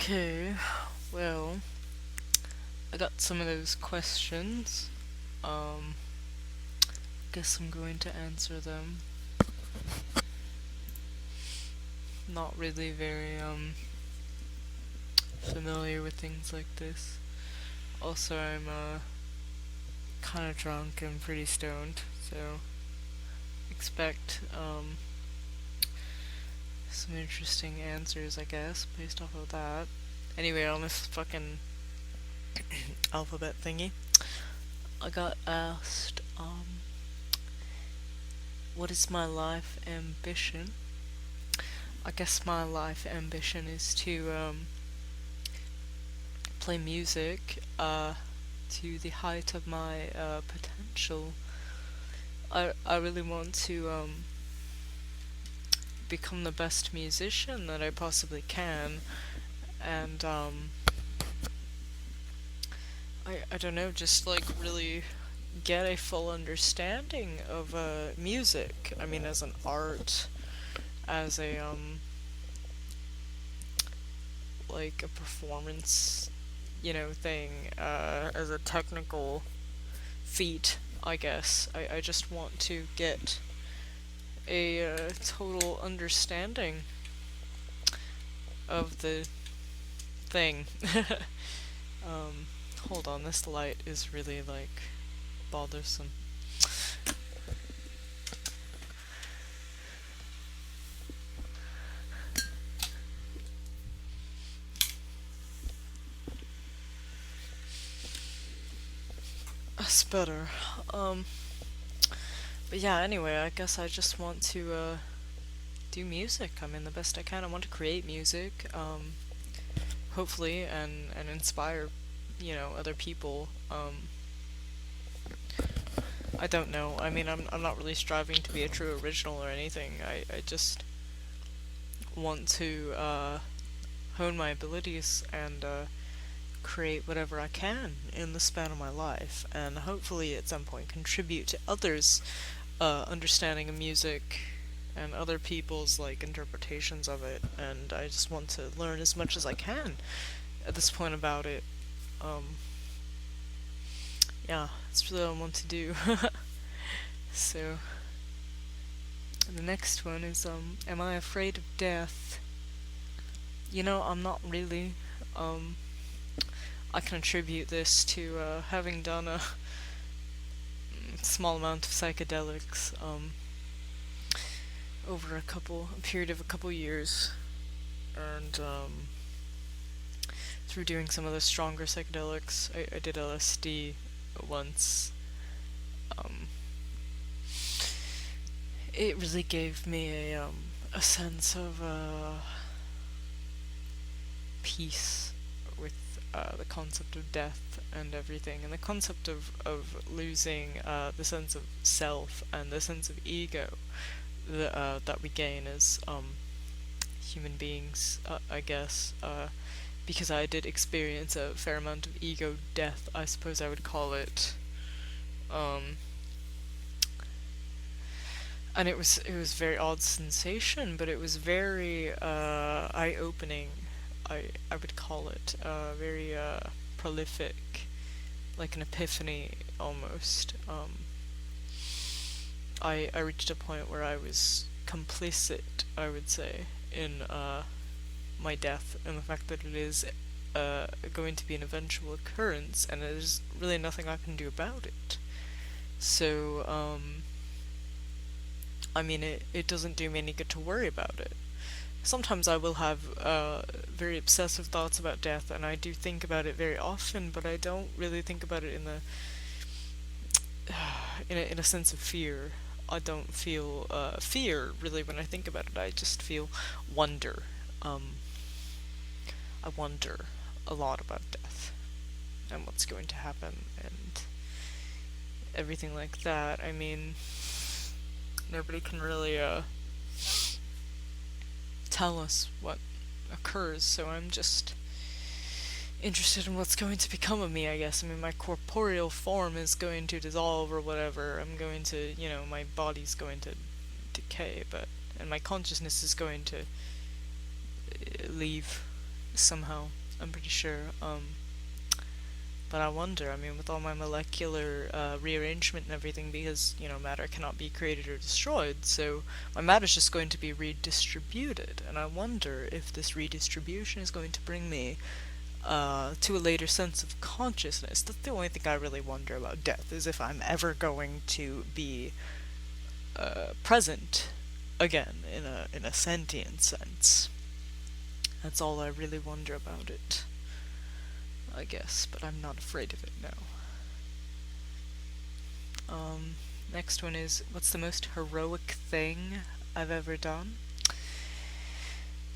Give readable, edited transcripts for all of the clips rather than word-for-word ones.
Okay, well, I got some of those questions. Um, guess I'm going to answer them. Not really very familiar with things like this. Also, I'm kind of drunk and pretty stoned, so expect some interesting answers, I guess, based off of that. Anyway, on this fucking alphabet thingy, I got asked, what is my life ambition? I guess my life ambition is to play music to the height of my potential. I really want to become the best musician that I possibly can, and I don't know, just like really get a full understanding of music. I mean, as an art, as a like a performance, thing, as a technical feat, I guess. I just want to get a total understanding of the thing. um, Hold on, this light is really like bothersome. That's better. Um, but yeah, anyway, I guess I just want to do music. I mean, the best I can. I want to create music, hopefully, and inspire, other people. I don't know. I mean, I'm not really striving to be a true original or anything. I just want to hone my abilities and create whatever I can in the span of my life, and hopefully at some point contribute to others' understanding of music and other people's like interpretations of it. And I just want to learn as much as I can at this point about it. Um, yeah, that's really what I want to do. So the next one is am I afraid of death? I'm not really. Um, I can attribute this to having done a small amount of psychedelics over a period of a couple years, and through doing some of the stronger psychedelics. I did LSD once. Um, it really gave me a sense of peace with the concept of death and everything, and the concept of losing the sense of self and the sense of ego that we gain as human beings, I guess. Because I did experience a fair amount of ego death, I suppose I would call it. Um, and it was very odd sensation, but it was very eye opening. I would call it very prolific, like an epiphany almost. I reached a point where I was complicit, I would say, in my death and the fact that it is going to be an eventual occurrence, and there's really nothing I can do about it. So, I mean, it doesn't do me any good to worry about it. Sometimes I will have very obsessive thoughts about death, and I do think about it very often, but I don't really think about it in the in a sense of fear. I don't feel fear really when I think about it. I just feel wonder. Um, I wonder a lot about death and what's going to happen and everything like that. I mean, nobody can really tell us what occurs, so I'm just interested in what's going to become of me, I guess. I mean, my corporeal form is going to dissolve or whatever. I'm going to, my body's going to decay, and my consciousness is going to leave somehow. I'm pretty sure. But I wonder, I mean, with all my molecular rearrangement and everything, because, matter cannot be created or destroyed, so my matter's just going to be redistributed. And I wonder if this redistribution is going to bring me to a later sense of consciousness. That's the only thing I really wonder about death, is if I'm ever going to be present again in a sentient sense. That's all I really wonder about it, I guess, but I'm not afraid of it now. Next one is, what's the most heroic thing I've ever done?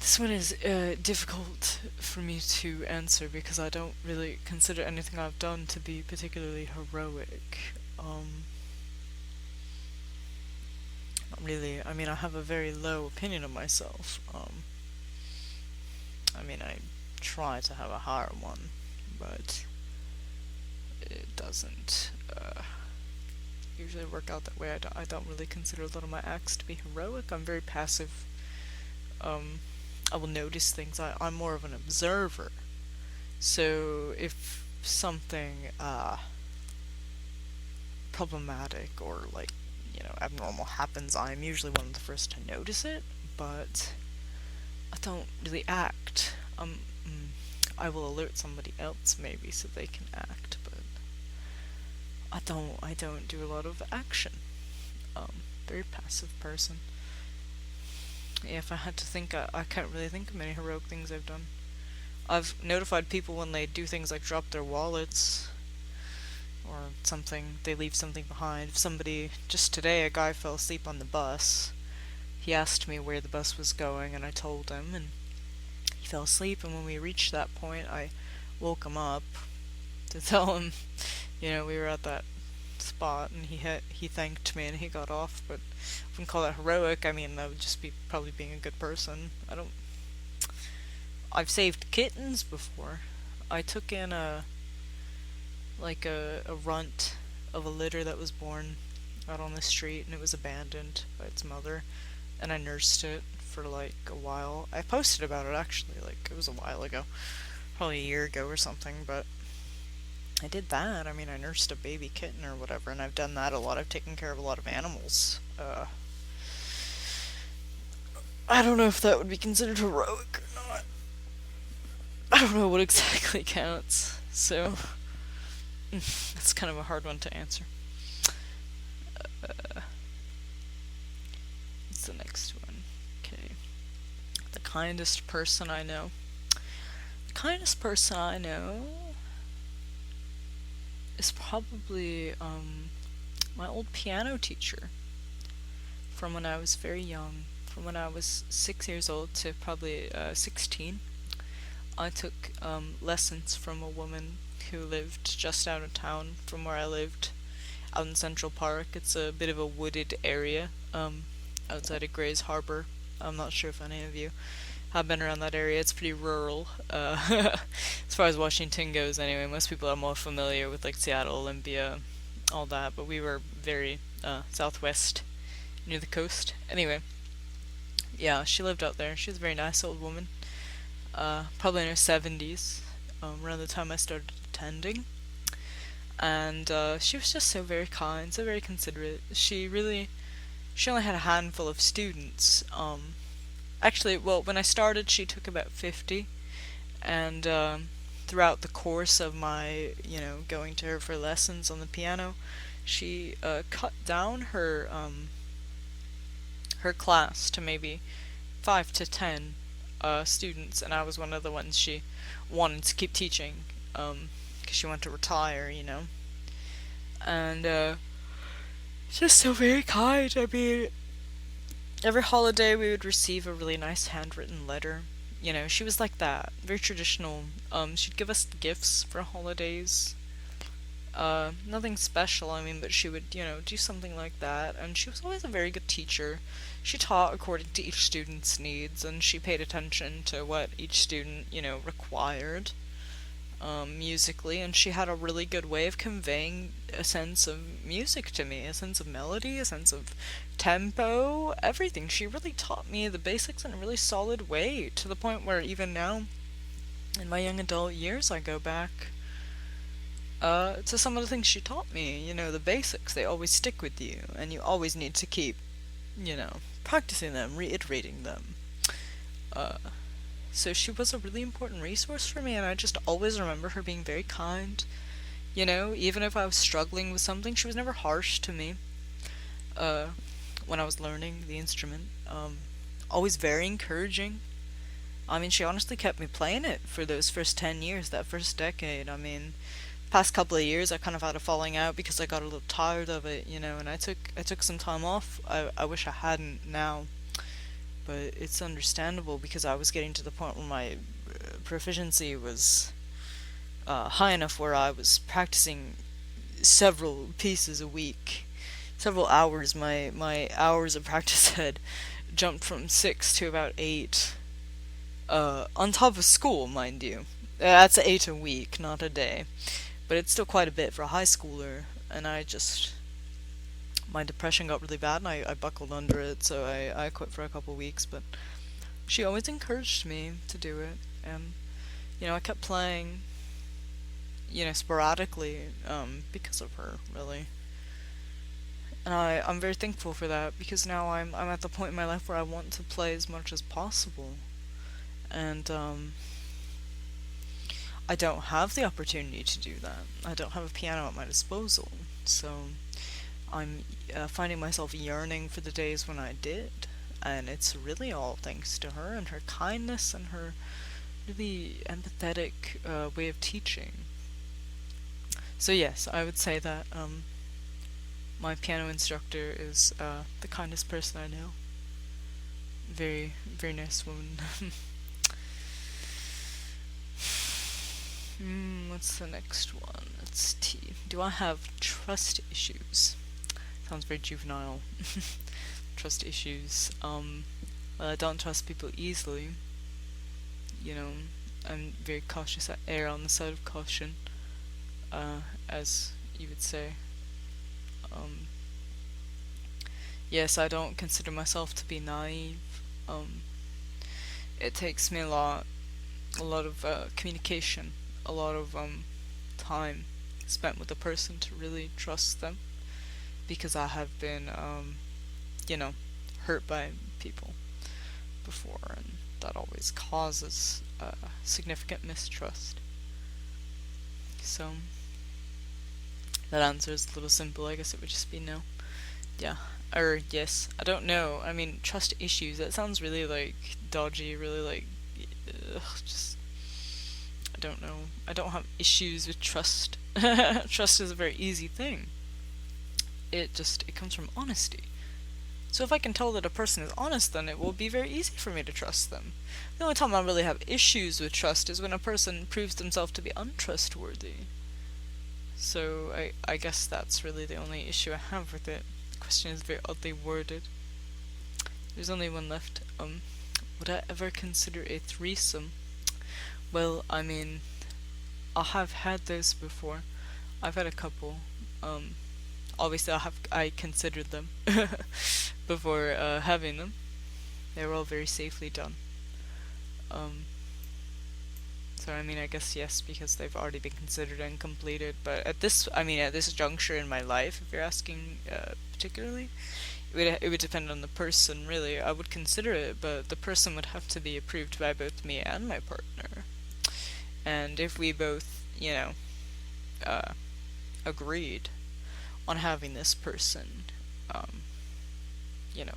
This one is difficult for me to answer because I don't really consider anything I've done to be particularly heroic. Not really. I mean, I have a very low opinion of myself. I mean, I try to have a higher one, but it doesn't usually work out that way. I don't really consider a lot of my acts to be heroic. I'm very passive. I will notice things. I'm more of an observer. So if something problematic or abnormal happens, I'm usually one of the first to notice it, but I don't really act. I will alert somebody else maybe so they can act, but I don't do a lot of action. Very passive person. Yeah, if I had to think, I can't really think of many heroic things I've done. I've notified people when they do things like drop their wallets or something, they leave something behind. If somebody, just today, a guy fell asleep on the bus. He asked me where the bus was going, and I told him, and he fell asleep, and when we reached that point, I woke him up to tell him, we were at that spot, and he thanked me, and he got off, but I wouldn't call that heroic. I mean, that would just be probably being a good person. I've saved kittens before. I took in a runt of a litter that was born out on the street, and it was abandoned by its mother, and I nursed it for a while. I posted about it actually, it was a while ago, probably a year ago or something, but I did that. I mean, I nursed a baby kitten or whatever, and I've done that a lot. I've taken care of a lot of animals. I don't know if that would be considered heroic or not. I don't know what exactly counts, so that's kind of a hard one to answer. What's the next one? Okay. The kindest person I know. The kindest person I know is probably my old piano teacher from when I was very young, from when I was 6 years old to probably 16. I took lessons from a woman who lived just out of town from where I lived, out in Central Park. It's a bit of a wooded area outside of Grays Harbor. I'm not sure if any of you have been around that area. It's pretty rural, as far as Washington goes anyway. Most people are more familiar with Seattle, Olympia, all that, but we were very southwest, near the coast. Anyway, yeah, she lived out there. She was a very nice old woman, probably in her 70s, around the time I started attending. And she was just so very kind, so very considerate. She only had a handful of students. Actually, well, when I started, she took about 50, and throughout the course of my, going to her for lessons on the piano, she cut down her class to maybe 5 to 10 students, and I was one of the ones she wanted to keep teaching, because she wanted to retire, and just so very kind. I mean, every holiday we would receive a really nice handwritten letter. She was like that, very traditional. She'd give us gifts for holidays. Nothing special, I mean, but she would, do something like that, and she was always a very good teacher. She taught according to each student's needs, and she paid attention to what each student, required, musically, and she had a really good way of conveying a sense of music to me, a sense of melody, a sense of tempo, everything. She really taught me the basics in a really solid way, to the point where even now, in my young adult years, I go back to some of the things she taught me. You know, the basics, they always stick with you, and you always need to keep, practicing them, reiterating them. Uh, so she was a really important resource for me, and I just always remember her being very kind. You know, even if I was struggling with something, she was never harsh to me. Uh, when I was learning the instrument, always very encouraging. I mean, she honestly kept me playing it for those first 10 years, that first decade. I mean, past couple of years I kind of had a falling out because I got a little tired of it, and I took some time off. I wish I hadn't now, but it's understandable because I was getting to the point where my proficiency was high enough where I was practicing several pieces a week, several hours. My hours of practice had jumped from 6 to about 8, on top of school, mind you. That's 8 a week, not a day. But it's still quite a bit for a high schooler, and my depression got really bad, and I buckled under it, so I quit for a couple weeks, but she always encouraged me to do it, and, I kept playing, sporadically, because of her, really. And I'm very thankful for that, because now I'm at the point in my life where I want to play as much as possible, and, I don't have the opportunity to do that. I don't have a piano at my disposal, so I'm finding myself yearning for the days when I did, and it's really all thanks to her and her kindness and her really empathetic way of teaching. So yes, I would say that my piano instructor is the kindest person I know. Very, very nice woman. What's the next one? Let's T. Do I have trust issues? Sounds very juvenile. Trust issues. Well, I don't trust people easily. You know, I'm very cautious. I err on the side of caution, as you would say. Um, yes, I don't consider myself to be naive. Um, it takes me a lot of communication, a lot of time spent with a person to really trust them, because I have been, you know, hurt by people before, and that always causes significant mistrust. So, that answer is a little simple. I guess it would just be no. Yeah. Or yes. I don't know. I mean, trust issues. That sounds really, like, dodgy, really, like, just. I don't know. I don't have issues with trust. Trust is a very easy thing. It comes from honesty. So if I can tell that a person is honest, then it will be very easy for me to trust them. The only time I really have issues with trust is when a person proves themselves to be untrustworthy. So I guess that's really the only issue I have with it. The question is very oddly worded. There's only one left. Would I ever consider a threesome? Well, I mean, I have had those before. I've had a couple. Obviously I considered them before having them. They were all very safely done. Um, so I mean, I guess yes, because they've already been considered and completed. But at this juncture in my life, if you're asking particularly, it would depend on the person, really. I would consider it, but the person would have to be approved by both me and my partner. And if we both, agreed on having this person,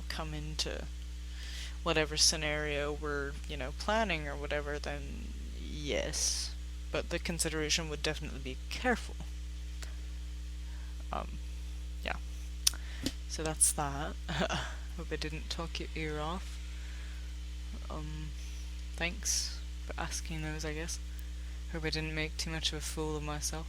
come into whatever scenario we're, planning or whatever, then yes. But the consideration would definitely be careful. Yeah. So that's that. Hope I didn't talk your ear off. Thanks for asking those, I guess. Hope I didn't make too much of a fool of myself.